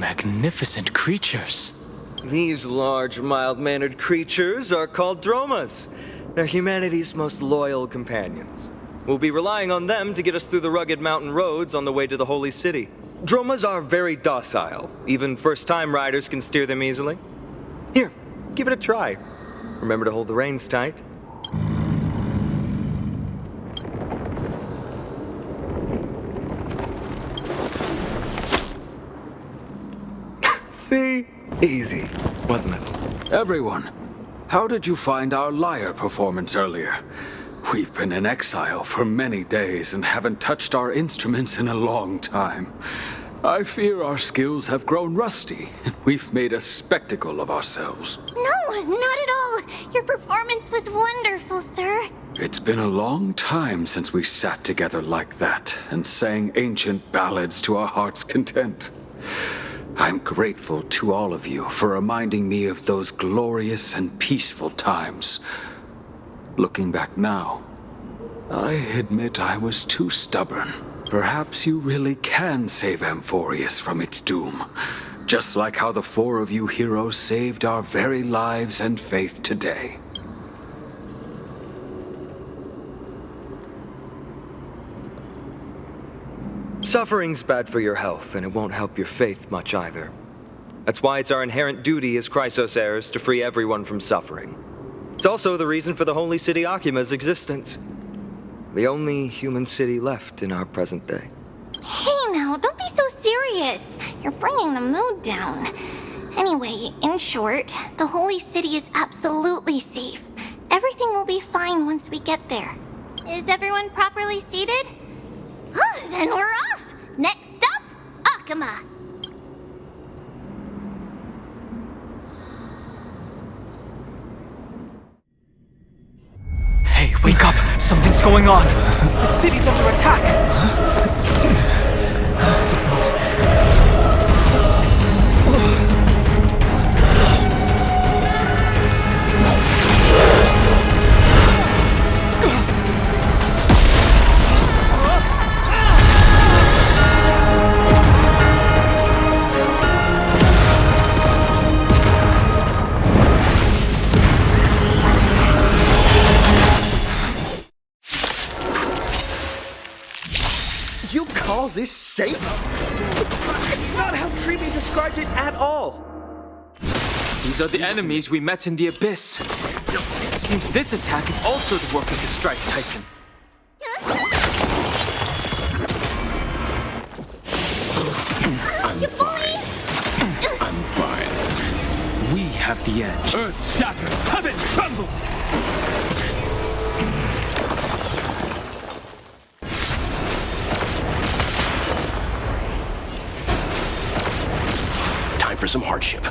magnificent creatures. These large, mild-mannered creatures are called dromas. They're humanity's most loyal companions. We'll be relying on them to get us through the rugged mountain roads on the way to the Holy City. Dromas are very docile. Even first-time riders can steer them easily. Here, give it a try. Remember to hold the reins tight. See? Easy, wasn't it? Everyone, how did you find our lyre performance earlier? We've been in exile for many days and haven't touched our instruments in a long time. I fear our skills have grown rusty, and we've made a spectacle of ourselves. No, not at all. Your performance was wonderful, sir. It's been a long time since we sat together like that and sang ancient ballads to our heart's content. I'm grateful to all of you for reminding me of those glorious and peaceful times. Looking back now, I admit I was too stubborn. Perhaps you really can save Amphorius from its doom, just like how the four of you heroes saved our very lives and faith today. Suffering's bad for your health, and it won't help your faith much either. That's why it's our inherent duty as Chrysos heirs to free everyone from suffering. It's also the reason for the Holy City Akima's existence. The only human city left in our present day. Hey now, don't be so serious. You're bringing the mood down. Anyway, in short, the Holy City is absolutely safe. Everything will be fine once we get there. Is everyone properly seated? Then we're off! Next up, Akuma! Hey, wake up! Something's going on! The city's under attack! You call this safe? It's not how Trimi described it at all. These are the enemies we met in the Abyss. It seems this attack is also the work of the Strike Titan. I'm fine. I'm fine. We have the edge. Earth shatters, heaven trembles! Time for some hardship.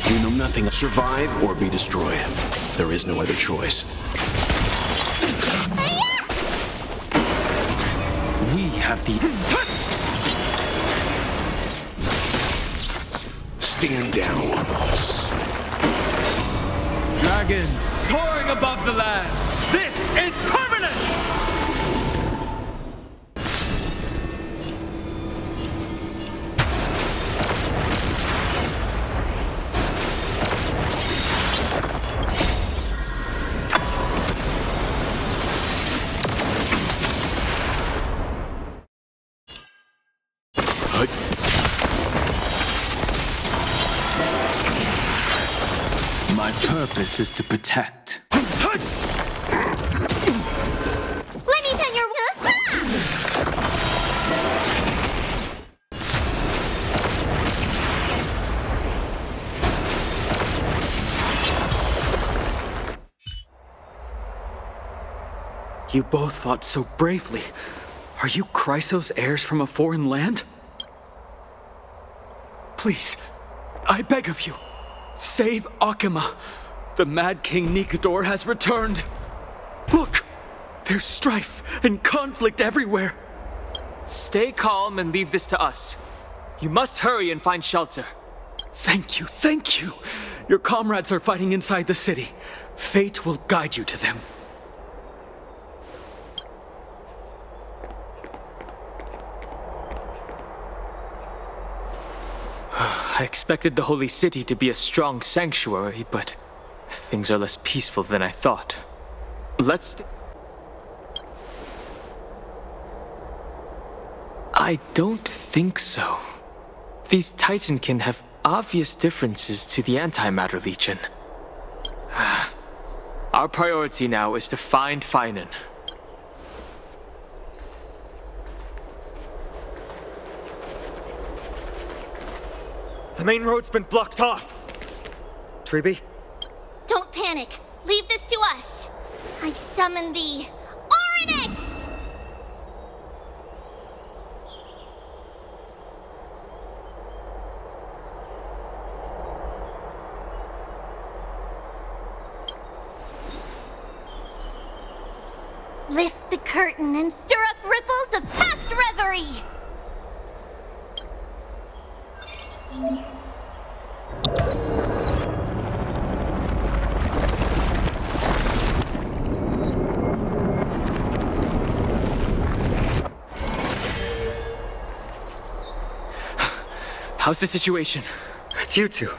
You know nothing. Survive or be destroyed. There is no other choice. We have the... Stand down. Dragons soaring above the lands! This is permanence! My purpose is to protect. Let me tell your... You both fought so bravely. Are you Chrysos heirs from a foreign land? Please, I beg of you, save Akuma. The Mad King Nikador has returned. Look, there's strife and conflict everywhere. Stay calm and leave this to us. You must hurry and find shelter. Thank you, thank you. Your comrades are fighting inside the city. Fate will guide you to them. I expected the Holy City to be a strong sanctuary, but things are less peaceful than I thought. I don't think so. These Titankin have obvious differences to the Antimatter Legion. Our priority now is to find Finan. The main road's been blocked off. Treeby? Don't panic. Leave this to us. I summon the Oryx! Lift the curtain and stir up ripples of past reverie! How's the situation? It's you two.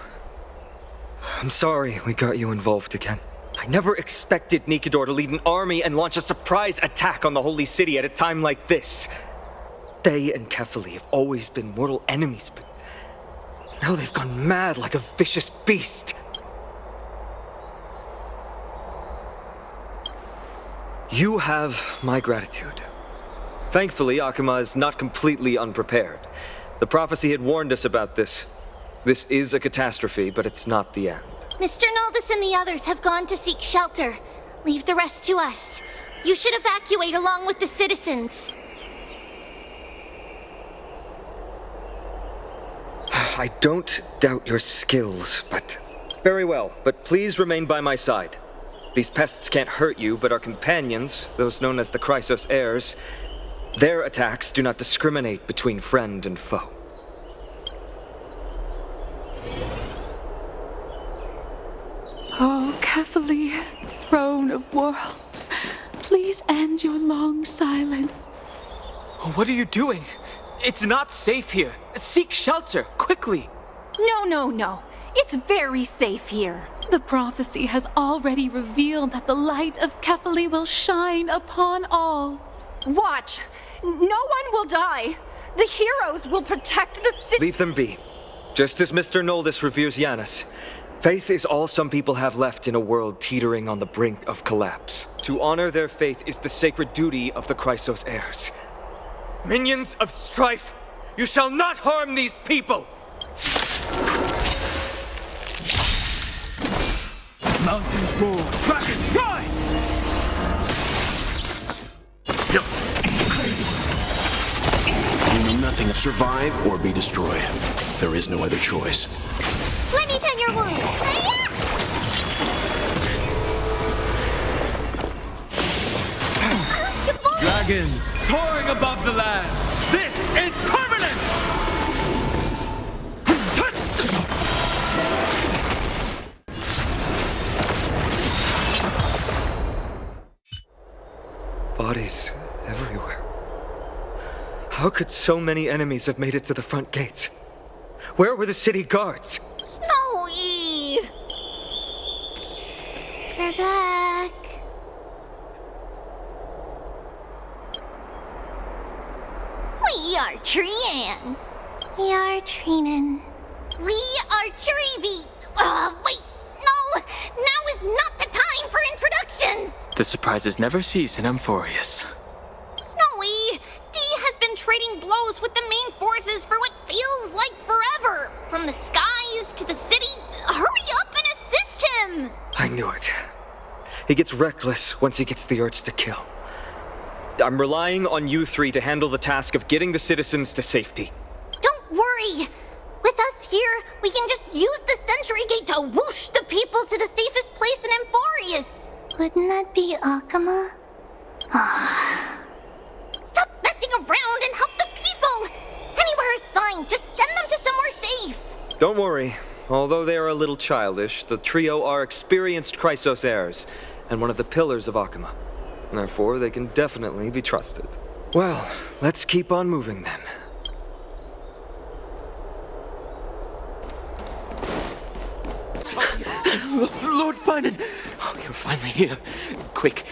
I'm sorry we got you involved again. I never expected Nikidor to lead an army and launch a surprise attack on the Holy City at a time like this. They and Kefali have always been mortal enemies, but now they've gone mad like a vicious beast. You have my gratitude. Thankfully, Akuma is not completely unprepared. The prophecy had warned us about this. This is a catastrophe, but it's not the end. Mr. Naldis and the others have gone to seek shelter. Leave the rest to us. You should evacuate along with the citizens. I don't doubt your skills, but... Very well, but please remain by my side. These pests can't hurt you, but our companions, those known as the Chrysos heirs, their attacks do not discriminate between friend and foe. Oh, Kefali, throne of worlds, please end your long silence. What are you doing? It's not safe here. Seek shelter, quickly. No. It's very safe here. The prophecy has already revealed that the light of Kefali will shine upon all. Watch! No one will die! The heroes will protect the city! Leave them be. Just as Mr. Noldis reveres Yanis, faith is all some people have left in a world teetering on the brink of collapse. To honor their faith is the sacred duty of the Chrysos heirs. Minions of strife, you shall not harm these people! Mountains roar, dragons rise! You know nothing of survive or be destroyed. There is no other choice. Let me tend your wounds. Dragons soaring above the lands! This is permanence! Bodies everywhere. How could so many enemies have made it to the front gates? Where were the city guards? Snowy! We're back. We are Trian. We are Trinan. We are Treeby. Wait. No! Now is not the time for introductions! The surprises never cease in Amphorius. Snowy, D has been trading blows with the main forces for what feels like forever. From the skies to the city. Hurry up and assist him! I knew it. He gets reckless once he gets the urge to kill. I'm relying on you three to handle the task of getting the citizens to safety. Don't worry. With us here, we can just use the Sentry Gate to whoosh the people to the safest place in Amphorius. Wouldn't that be Akuma? Stop messing around and help the people! Anywhere is fine, just send them to somewhere safe! Don't worry. Although they are a little childish, the trio are experienced Chrysos heirs, and one of the pillars of Akuma. Therefore, they can definitely be trusted. Well, let's keep on moving then. Lord Finan! Oh, you're finally here. Quick.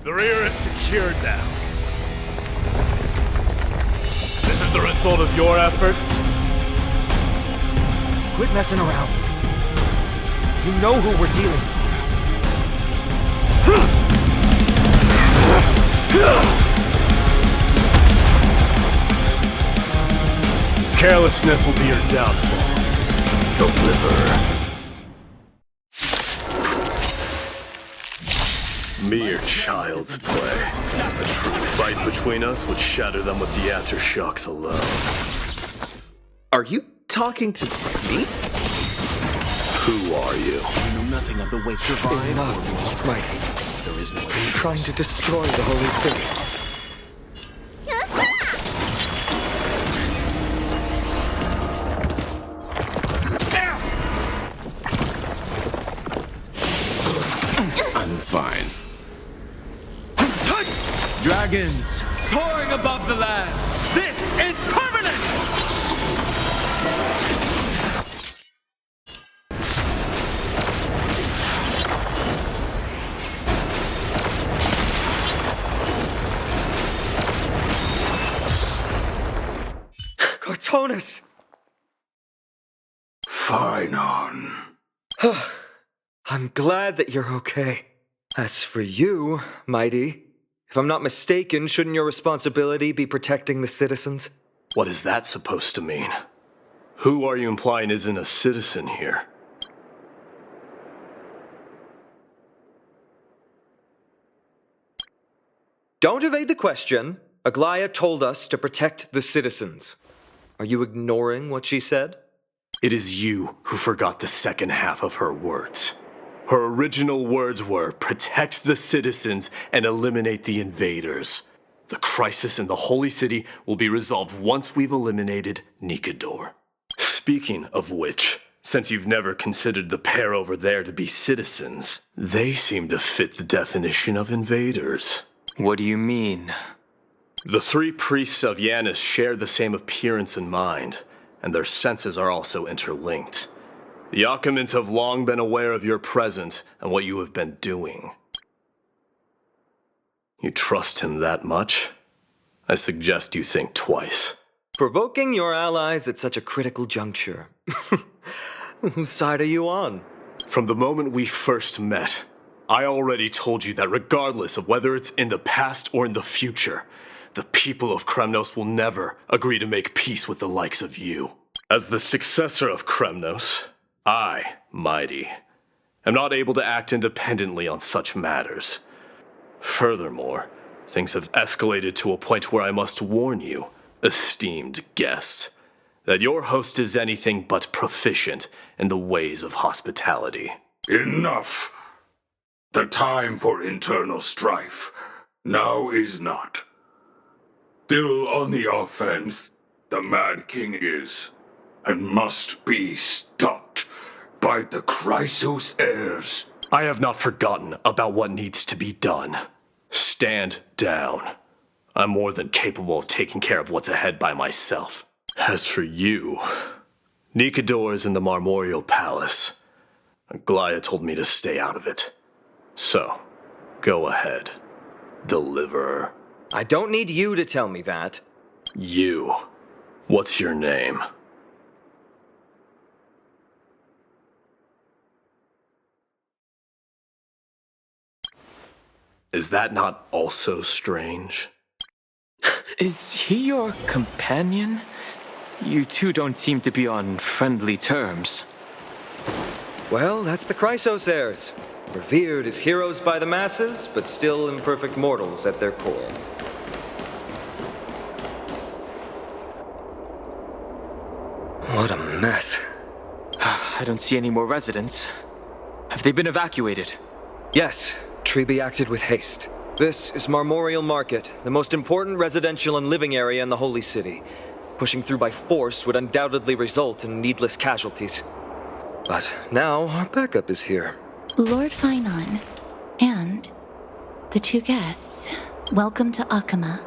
The rear is secured now. This is the result of your efforts? Quit messing around. You know who we're dealing with. Carelessness will be your downfall. Deliver. Mere child's play. A true fight between us would shatter them with the aftershocks alone. Are you talking to me? Who are you? You know nothing of the way survive Enough. or be destroyed. Right. There is no way. Trying to destroy the Holy City. I'm fine. Dragons soaring above the lands. This is permanent! Cortonus! Finan. I'm glad that you're okay. As for you, Mighty, if I'm not mistaken, shouldn't your responsibility be protecting the citizens? What is that supposed to mean? Who are you implying isn't a citizen here? Don't evade the question. Aglaia told us to protect the citizens. Are you ignoring what she said? It is you who forgot the second half of her words. Her original words were, protect the citizens and eliminate the invaders. The crisis in the Holy City will be resolved once we've eliminated Nikador. Speaking of which, since you've never considered the pair over there to be citizens, they seem to fit the definition of invaders. What do you mean? The three priests of Yanis share the same appearance and mind, and their senses are also interlinked. The Akamans have long been aware of your presence and what you have been doing. You trust him that much? I suggest you think twice. Provoking your allies at such a critical juncture. Whose side are you on? From the moment we first met, I already told you that regardless of whether it's in the past or in the future, the people of Kremnos will never agree to make peace with the likes of you. As the successor of Kremnos, I, Mighty, am not able to act independently on such matters. Furthermore, things have escalated to a point where I must warn you, esteemed guest, that your host is anything but proficient in the ways of hospitality. Enough. The time for internal strife now is not. Still on the offense, the Mad King is, and must be stopped by the Chrysos heirs. I have not forgotten about what needs to be done. Stand down. I'm more than capable of taking care of what's ahead by myself. As for you, Nikador is in the Marmorial Palace. Aglaia told me to stay out of it. So, go ahead. Deliver. I don't need you to tell me that. You. What's your name? Is that not also strange? Is he your companion? You two don't seem to be on friendly terms. Well, that's the Chrysos heirs. Revered as heroes by the masses, but still imperfect mortals at their core. What a mess. I don't see any more residents. Have they been evacuated? Yes, Treby acted with haste. This is Marmorial Market, the most important residential and living area in the Holy City. Pushing through by force would undoubtedly result in needless casualties. But now our backup is here. Lord Finan, and the two guests, welcome to Akama.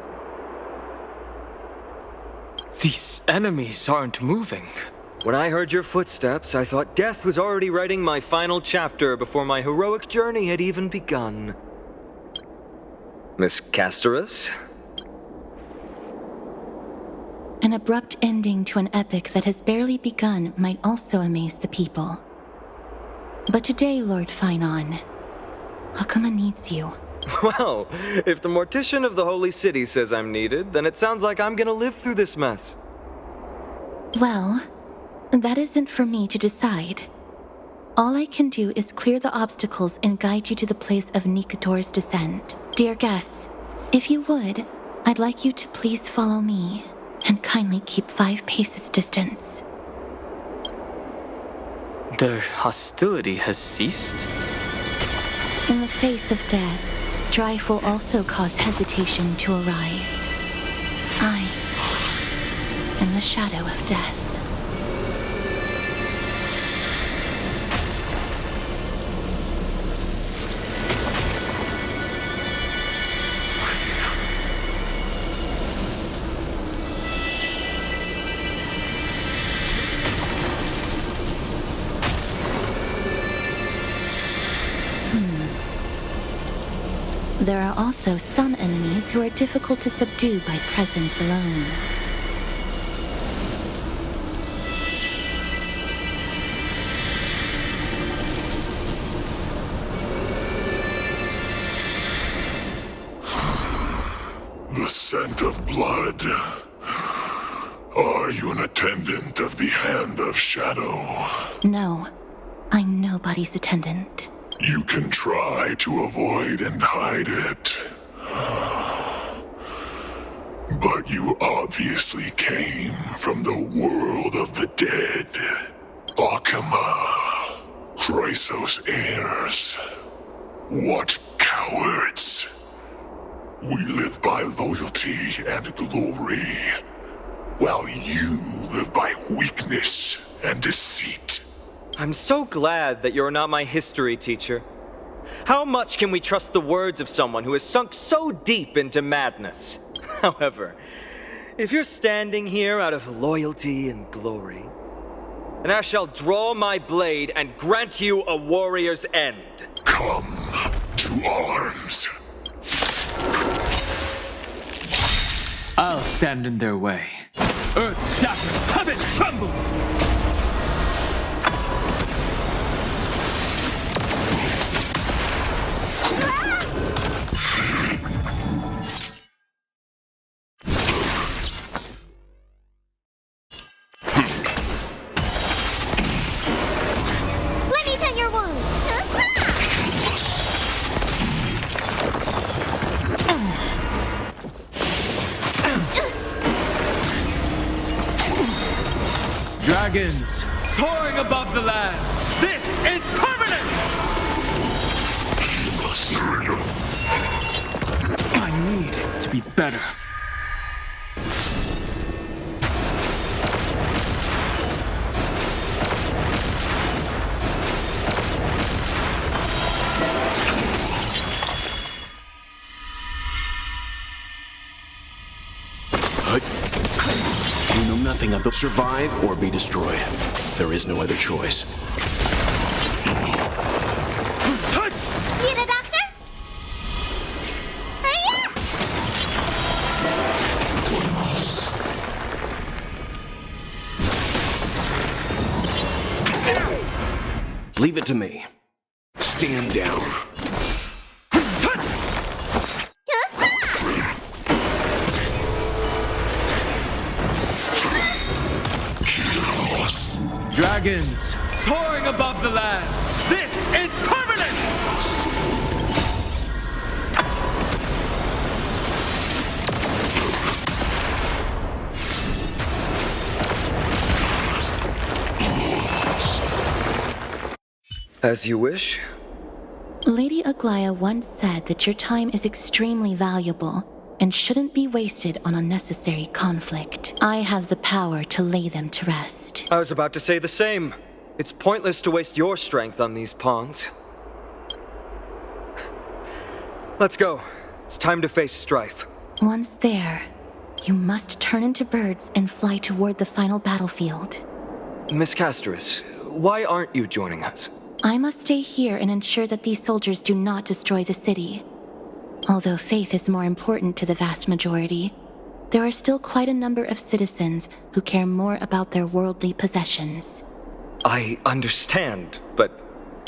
These enemies aren't moving. When I heard your footsteps, I thought death was already writing my final chapter before my heroic journey had even begun. Miss Castorus? An abrupt ending to an epic that has barely begun might also amaze the people. But today, Lord Finon, Hakama needs you. Well, if the Mortician of the Holy City says I'm needed, then it sounds like I'm gonna live through this mess. Well, that isn't for me to decide. All I can do is clear the obstacles and guide you to the place of Nikador's descent. Dear guests, if you would, I'd like you to please follow me, and kindly keep 5 paces distance. Their hostility has ceased? In the face of death, strife will also cause hesitation to arise. I am the shadow of death. There are also some enemies who are difficult to subdue by presence alone. The scent of blood. Are you an attendant of the Hand of Shadow? No, I'm nobody's attendant. You can try to avoid and hide it. But you obviously came from the world of the dead. Akama, Chrysos heirs. What cowards! We live by loyalty and glory, while you live by weakness and deceit. I'm so glad that you're not my history teacher. How much can we trust the words of someone who has sunk so deep into madness? However, if you're standing here out of loyalty and glory, then I shall draw my blade and grant you a warrior's end. Come to arms. I'll stand in their way. Earth shatters, heaven trembles! Let me tend your wounds. Dragons, soaring above the lands! This is permanence! I need to be better. You know nothing of the survive or be destroyed. There is no other choice. Need a doctor? Hiya! Leave it to me. Stand down. Dragons, soaring above the lands! This is permanence! As you wish. Lady Aglaya once said that your time is extremely valuable and shouldn't be wasted on unnecessary conflict. I have the power to lay them to rest. I was about to say the same. It's pointless to waste your strength on these pawns. Let's go. It's time to face strife. Once there, You must turn into birds and fly toward the final battlefield. Miss Castoris, why aren't you joining us? I must stay here and ensure that these soldiers do not destroy the city. Although faith is more important to the vast majority, there are still quite a number of citizens who care more about their worldly possessions. I understand, but...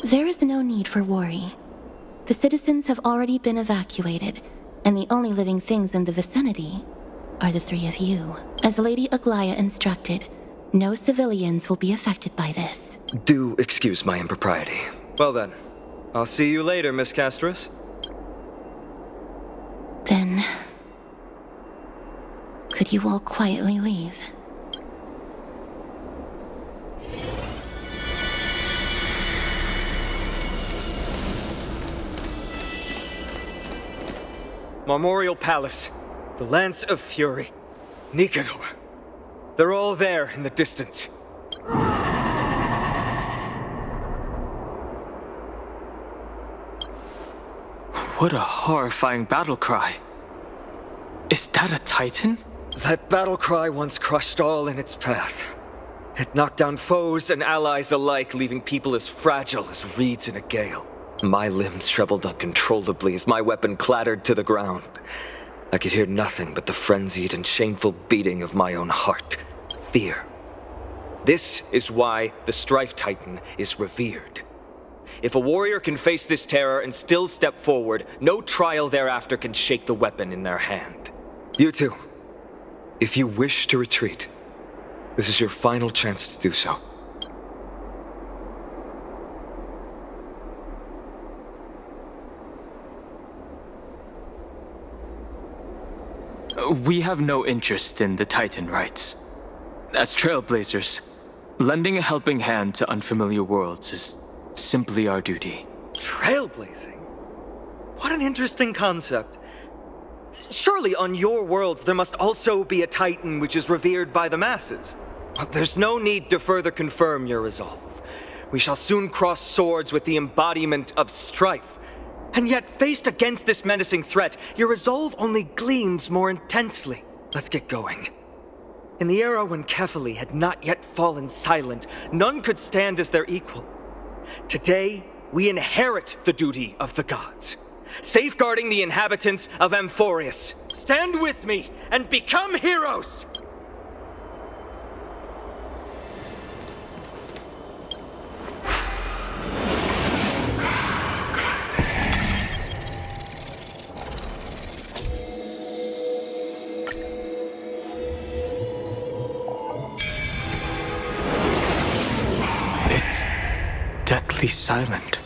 There is no need for worry. The citizens have already been evacuated, and the only living things in the vicinity are the three of you. As Lady Aglaya instructed, no civilians will be affected by this. Do excuse my impropriety. Well then, I'll see you later, Miss Castoris. Then, could you all quietly leave? Memorial Palace, the Lance of Fury, Nikador. They're all there in the distance. What a horrifying battle cry. Is that a Titan? That battle cry once crushed all in its path. It knocked down foes and allies alike, leaving people as fragile as reeds in a gale. My limbs trembled uncontrollably as my weapon clattered to the ground. I could hear nothing but the frenzied and shameful beating of my own heart. Fear. This is why the Strife Titan is revered. If a warrior can face this terror and still step forward, no trial thereafter can shake the weapon in their hand. You two, if you wish to retreat, this is your final chance to do so. We have no interest in the Titan rights. As trailblazers, lending a helping hand to unfamiliar worlds is simply our duty. Trailblazing? What an interesting concept. Surely on your worlds there must also be a Titan which is revered by the masses. But there's no need to further confirm your resolve. We shall soon cross swords with the embodiment of strife. And yet, faced against this menacing threat, your resolve only gleams more intensely. Let's get going. In the era when Kefali had not yet fallen silent, none could stand as their equal. Today, we inherit the duty of the gods, safeguarding the inhabitants of Amphorius. Stand with me and become heroes! It's deathly silent.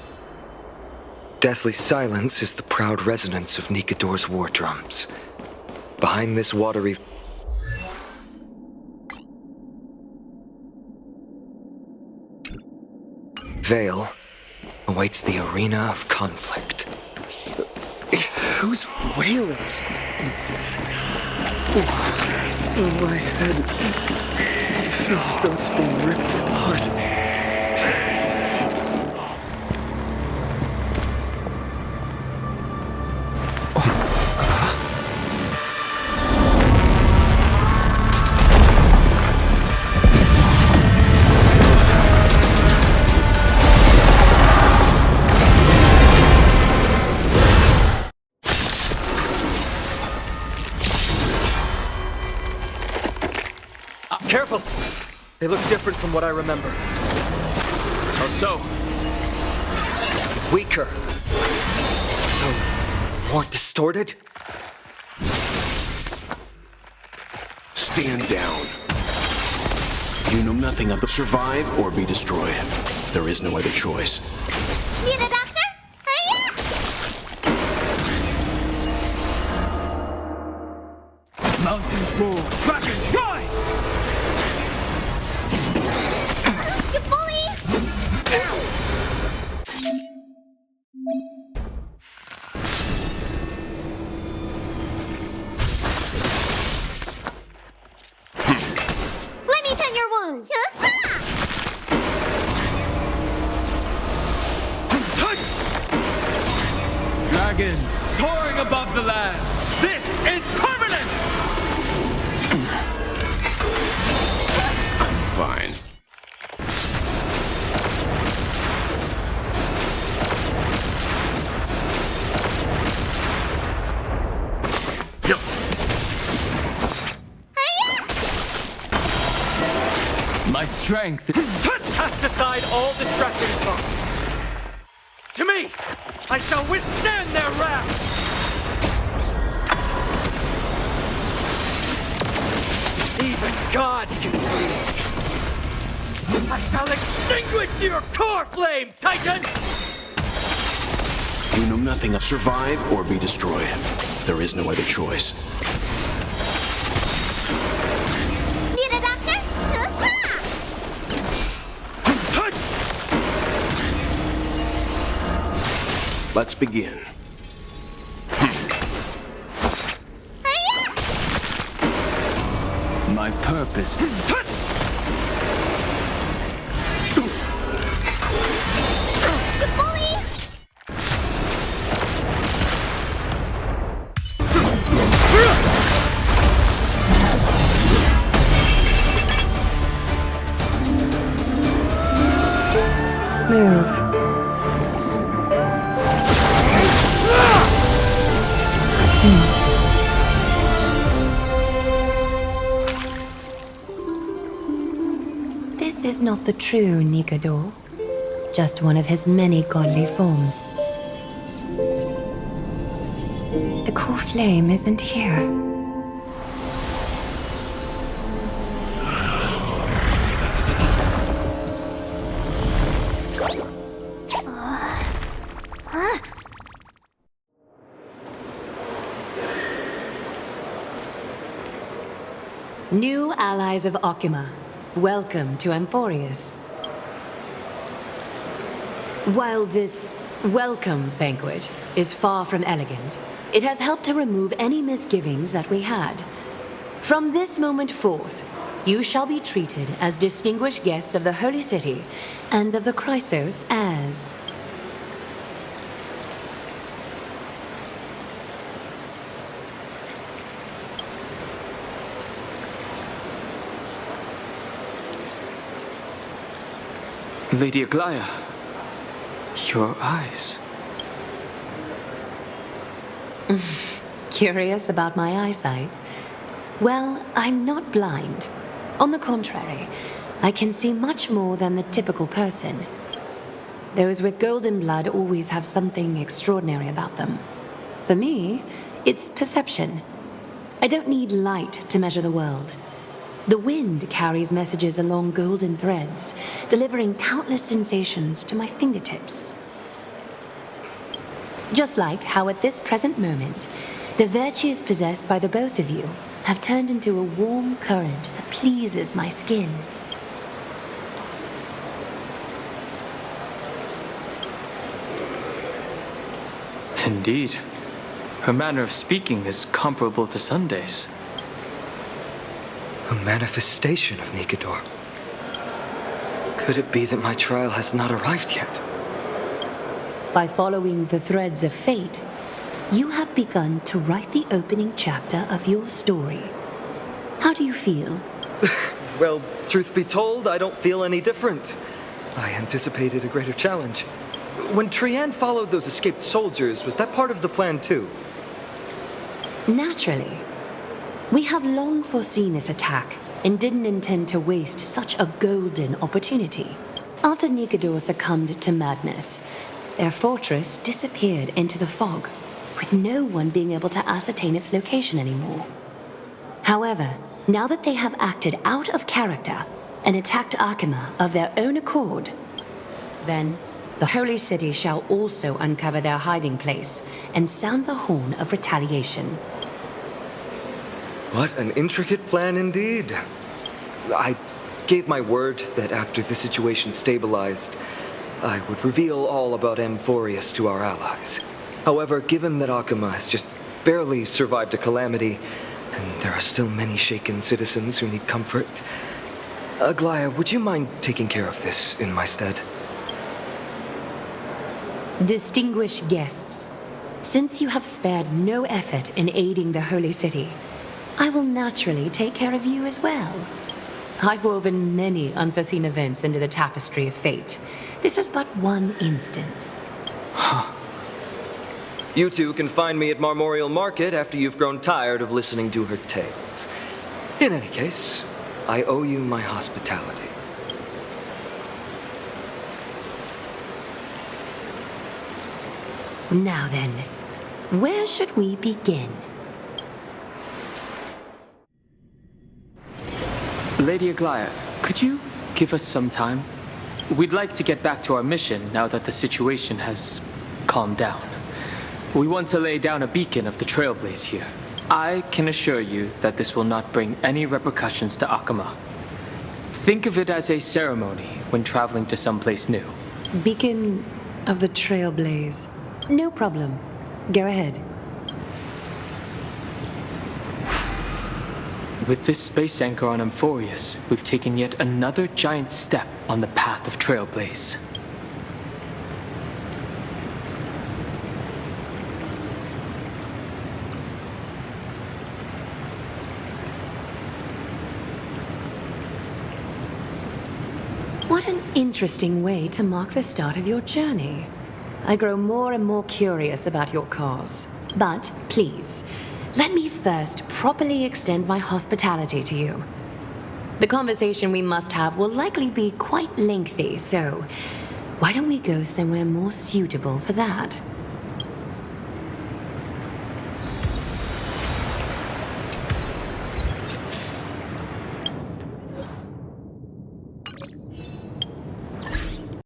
Deathly silence is the proud resonance of Nikador's war drums. Behind this watery veil awaits the arena of conflict. Who's wailing? Oh, my head. It feels as though it's being ripped apart. Careful! They look different from what I remember. How so? Weaker. So, more distorted? Stand down. You know nothing of the survive or be destroyed. There is no other choice. Need a doctor? Hurry up! Mountains roar, dragons rise! You bully! Let me tend your wounds. Dragons soaring above the lands. This is permanence! My strength. Cast aside all distracting thoughts. To me, I shall withstand their wrath. Even gods can bleed. I shall extinguish your core flame, Titan! You know nothing of survive or be destroyed. There is no other choice. Need a doctor? Let's begin. My purpose. Move. This is not the true Nikador, just one of his many godly forms. The core flame isn't here. New allies of Okima, welcome to Amphorius. While this welcome banquet is far from elegant, it has helped to remove any misgivings that we had. From this moment forth, you shall be treated as distinguished guests of the Holy City and of the Chrysos as... Lady Aglaya, your eyes. Curious about my eyesight? Well, I'm not blind. On the contrary, I can see much more than the typical person. Those with golden blood always have something extraordinary about them. For me, it's perception. I don't need light to measure the world. The wind carries messages along golden threads, delivering countless sensations to my fingertips. Just like how at this present moment, the virtues possessed by the both of you have turned into a warm current that pleases my skin. Indeed. Her manner of speaking is comparable to Sunday's. A manifestation of Nikador. Could it be that my trial has not arrived yet? By following the threads of fate, you have begun to write the opening chapter of your story. How do you feel? Well, truth be told, I don't feel any different. I anticipated a greater challenge. When Trian followed those escaped soldiers, was that part of the plan too? Naturally. We have long foreseen this attack and didn't intend to waste such a golden opportunity. After Nikador succumbed to madness, their fortress disappeared into the fog, with no one being able to ascertain its location anymore. However, now that they have acted out of character and attacked Akima of their own accord, then the Holy City shall also uncover their hiding place and sound the horn of retaliation. What an intricate plan indeed. I gave my word that after the situation stabilized, I would reveal all about Amphorius to our allies. However, given that Akima has just barely survived a calamity, and there are still many shaken citizens who need comfort, Aglaya, would you mind taking care of this in my stead? Distinguished guests, since you have spared no effort in aiding the Holy City, I will naturally take care of you as well. I've woven many unforeseen events into the tapestry of fate. This is but one instance. You two can find me at Marmorial Market after you've grown tired of listening to her tales. In any case, I owe you my hospitality. Now then, where should we begin? Lady Aglaya, could you give us some time? We'd like to get back to our mission now that the situation has calmed down. We want to lay down a beacon of the Trailblaze here. I can assure you that this will not bring any repercussions to Akama. Think of it as a ceremony when traveling to someplace new. Beacon of the Trailblaze. No problem. Go ahead. With this space anchor on Amphorius, we've taken yet another giant step on the path of Trailblaze. What an interesting way to mark the start of your journey. I grow more and more curious about your cause. But please, let me first properly extend my hospitality to you. The conversation we must have will likely be quite lengthy, so why don't we go somewhere more suitable for that?